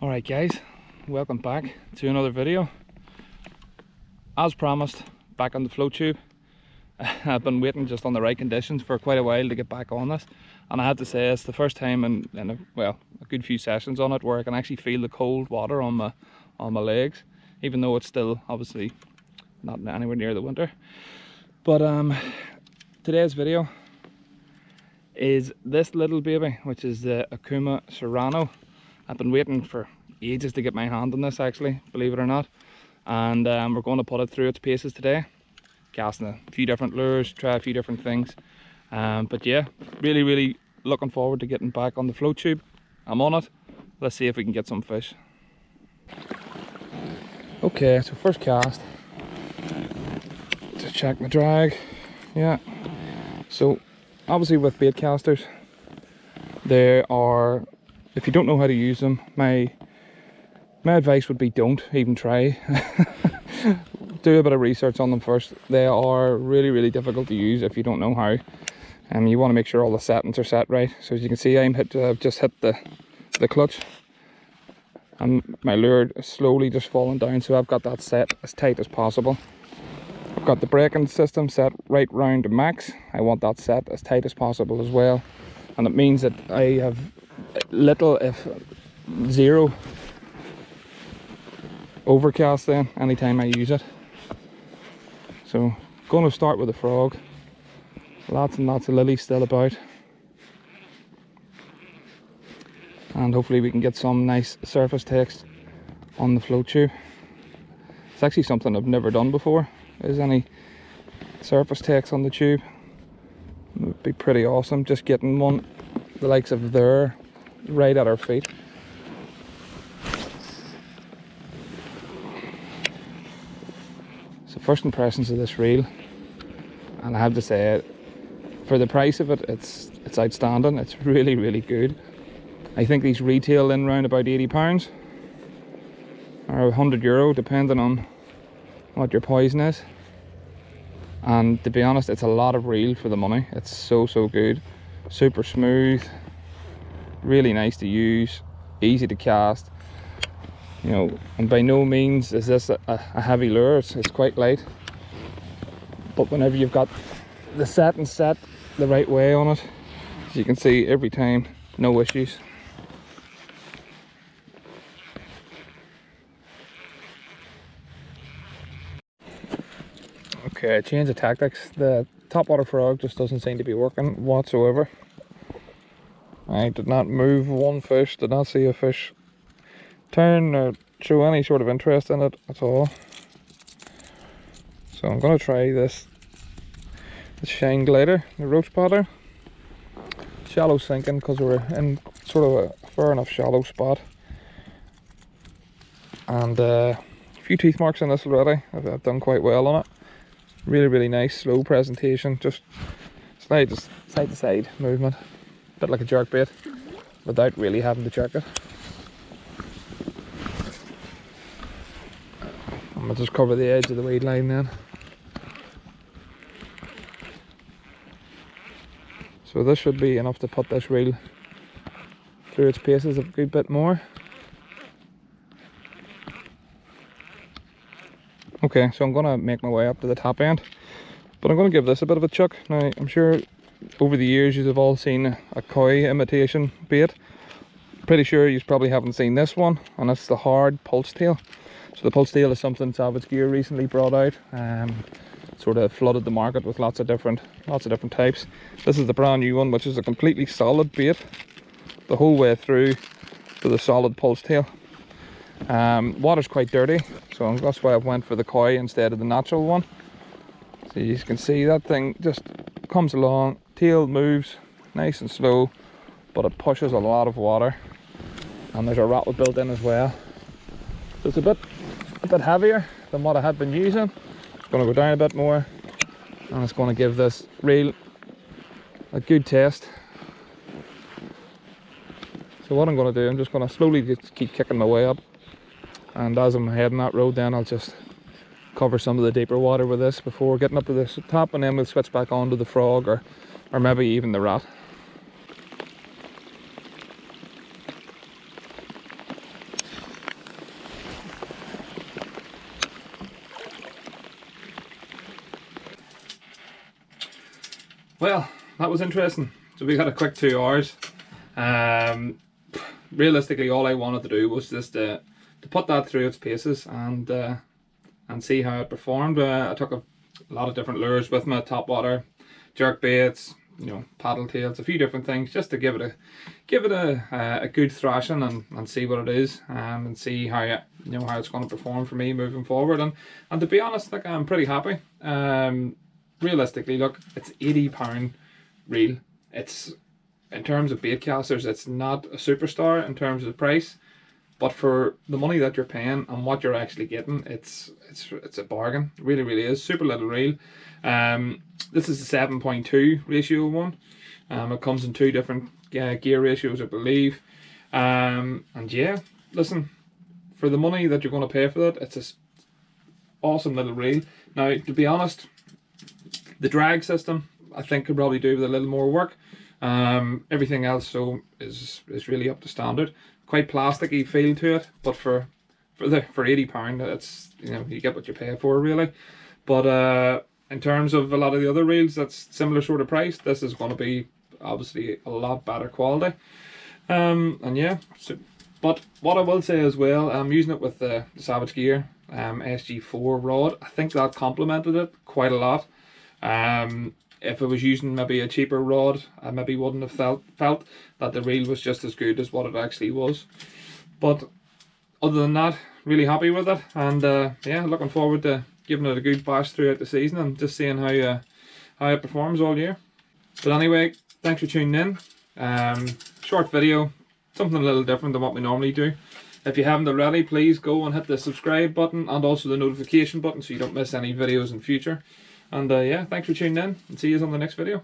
Alright guys, welcome back to another video. As promised, back on the float tube. I've been waiting just on the right conditions for quite a while to get back on this, and I have to say it's the first time in a good few sessions on it where I can actually feel the cold water on my legs, even though it's still obviously not anywhere near the winter. But today's video is this little baby, which is the Okuma Serrano. I've been waiting for ages to get my hand on this, actually, believe it or not. And we're going to put it through its paces today, casting a few different lures, try a few different things. But yeah, really looking forward to getting back on the float tube. I'm on it. Let's see if we can get some fish. Okay, so first cast. Just check my drag. Yeah. So obviously with bait casters, there are, if you don't know how to use them, my advice would be don't even try. Do a bit of research on them first. They are really difficult to use if you don't know how. You want to make sure all the settings are set right. So as you can see, I've just hit the clutch, and my lure is slowly just falling down, so I've got that set as tight as possible. I've got the braking system set right round to max. I want that set as tight as possible as well, and it means that I have little, if zero, overcast then anytime I use it. So going to start with a frog. Lots and lots of lilies still about, and hopefully we can get some nice surface takes on the float tube. It's actually something I've never done before, is any surface takes on the tube. It would be pretty awesome, just getting one the likes of there right at our feet. So first impressions of this reel, and I have to say, for the price of it, it's outstanding. It's really good. I think these retail in around about £80 or €100, depending on what your poison is. And to be honest, it's a lot of reel for the money. It's so good, super smooth, really nice to use, easy to cast. You know, and by no means is this a heavy lure. It's quite light, but whenever you've got the setting set the right way on it, as you can see, every time, no issues. Okay, change of tactics. The topwater frog just doesn't seem to be working whatsoever. I did not move one fish, did not see a fish turn or show any sort of interest in it at all. So I'm going to try this shine glider, the roach pattern. Shallow sinking because we're in sort of a fair enough shallow spot. And a few teeth marks on this already. I've done quite well on it. Really nice, slow presentation, just side to side movement. A bit like a jerkbait without really having to jerk it. I'll just cover the edge of the weed line then. So this should be enough to put this reel through its paces a good bit more. Okay, so I'm going to make my way up to the top end, but I'm going to give this a bit of a chuck. Now, I'm sure over the years you've all seen a koi imitation bait. Pretty sure you probably haven't seen this one, and it's the hard pulse tail. So the pulse tail is something Savage Gear recently brought out. Sort of flooded the market with lots of different types. This is the brand new one, which is a completely solid bait the whole way through to the solid pulse tail. Water's quite dirty, so that's why I went for the koi instead of the natural one. So you can see that thing just comes along, tail moves nice and slow, but it pushes a lot of water, and there's a rattle built in as well. So it's a bit heavier than what I had been using. It's going to go down a bit more, and it's going to give this reel a good test. So what I'm going to do, I'm just going to slowly just keep kicking my way up, and as I'm heading that road, then I'll just cover some of the deeper water with this before getting up to the top, and then we'll switch back onto the frog or maybe even the rat. Well, that was interesting. So we got a quick 2 hours. Realistically, all I wanted to do was just to put that through its paces and see how it performed. I took a lot of different lures with me: top water, jerk baits, you know, paddle tails, a few different things, just to give it a good thrashing and see what it is, and see how how it's going to perform for me moving forward. And to be honest, like, I'm pretty happy. Realistically, look, it's £80 reel. It's, in terms of baitcasters, it's not a superstar in terms of the price, but for the money that you're paying and what you're actually getting, it's a bargain. It really, really is. Super little reel. This is a 7.2 ratio one. It comes in 2 different gear ratios, I believe. And yeah, listen, for the money that you're going to pay for that, it's an awesome little reel. Now, to be honest, the drag system, I think, could probably do with a little more work. Everything else is really up to standard. Quite plasticky feel to it, but for £80, it's, you know, you get what you pay for, really. But in terms of a lot of the other reels that's similar sort of price, this is going to be obviously a lot better quality. And yeah, but what I will say as well, I'm using it with the Savage Gear SG4 rod. I think that complemented it quite a lot. If I was using maybe a cheaper rod, I maybe wouldn't have felt that the reel was just as good as what it actually was. But other than that, really happy with it, and yeah, looking forward to giving it a good bash throughout the season and just seeing how it performs all year. But anyway, thanks for tuning in. Short video, something a little different than what we normally do. If you haven't already, please go and hit the subscribe button and also the notification button so you don't miss any videos in future. And yeah, thanks for tuning in, and see you on the next video.